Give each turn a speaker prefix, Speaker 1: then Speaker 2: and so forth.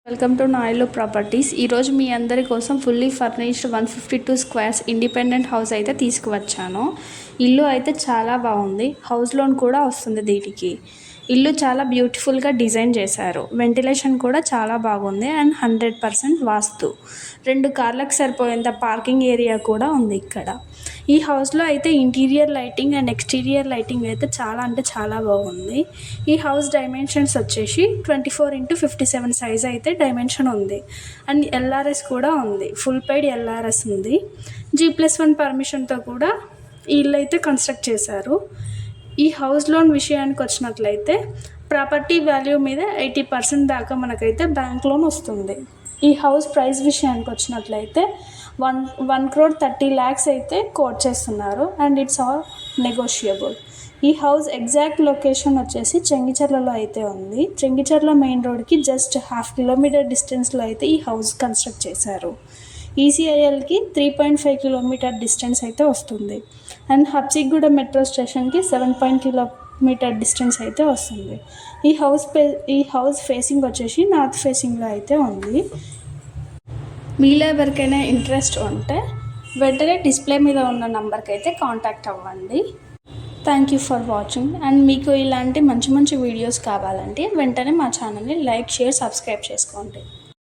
Speaker 1: Welcome to నాయలో properties. ఈరోజు మీ అందరి కోసం fully furnished 152 squares independent house అయితే తీసుకువచ్చాను. ఇల్లు అయితే చాలా బాగుంది. హౌస్ లోన్ కూడా వస్తుంది దీనికి. ఇల్లు చాలా బ్యూటిఫుల్గా డిజైన్ చేశారు. వెంటిలేషన్ కూడా చాలా బాగుంది అండ్ 100% వాస్తు. 2 కార్లకు సరిపోయేంత పార్కింగ్ ఏరియా కూడా ఉంది ఇక్కడ. ఈ హౌస్లో అయితే interior lighting and exterior lighting అయితే చాలా అంటే చాలా బాగుంది. ఈ హౌస్ డైమెన్షన్స్ వచ్చేసి 24x57 సైజ్ అయితే డైమెన్షన్ ఉంది అండ్ ఎల్ఆర్ఎస్ కూడా ఉంది. ఫుల్ పెయిడ్ ఎల్ఆర్ఎస్ ఉంది. G+1 పర్మిషన్తో కూడా ఈ ఇల్లు అయితే కన్స్ట్రక్ట్ చేశారు. ఈ హౌస్ లోన్ విషయానికి వచ్చినట్లయితే ప్రాపర్టీ వాల్యూ మీద 80% దాకా మనకైతే బ్యాంక్ లోన్ వస్తుంది. ఈ హౌస్ ప్రైస్ విషయానికి వచ్చినట్లయితే 1,30,00,000 అయితే కోట్ చేస్తున్నారు అండ్ ఇట్స్ ఆల్ నెగోషియబుల్. ఈ హౌస్ ఎగ్జాక్ట్ లొకేషన్ వచ్చేసి చెంగిచెర్లలో అయితే ఉంది. చెంగిచెర్ల మెయిన్ రోడ్కి జస్ట్ 1/2 కిలోమీటర్ డిస్టెన్స్లో అయితే ఈ హౌస్ కన్స్ట్రక్ట్ చేశారు. ECILకి 3.5 కిలోమీటర్ డిస్టెన్స్ అయితే వస్తుంది అండ్ హబ్సిగూడ మెట్రో స్టేషన్కి 7 కిలోమీటర్ డిస్టెన్స్ అయితే వస్తుంది. ఈ హౌస్ ఫేసింగ్ వచ్చేసి నార్త్ ఫేసింగ్లో అయితే ఉంది. మీలో ఎవరికైనా ఇంట్రెస్ట్ ఉంటే వెంటనే డిస్ప్లే మీద ఉన్న నంబర్కి అయితే కాంటాక్ట్ అవ్వండి. Thank you for watching. And మీకు ఇలాంటి మంచి మంచి వీడియోస్ కావాలంటే వెంటనే మా ఛానల్ని లైక్, షేర్, సబ్స్క్రైబ్ చేసుకోండి.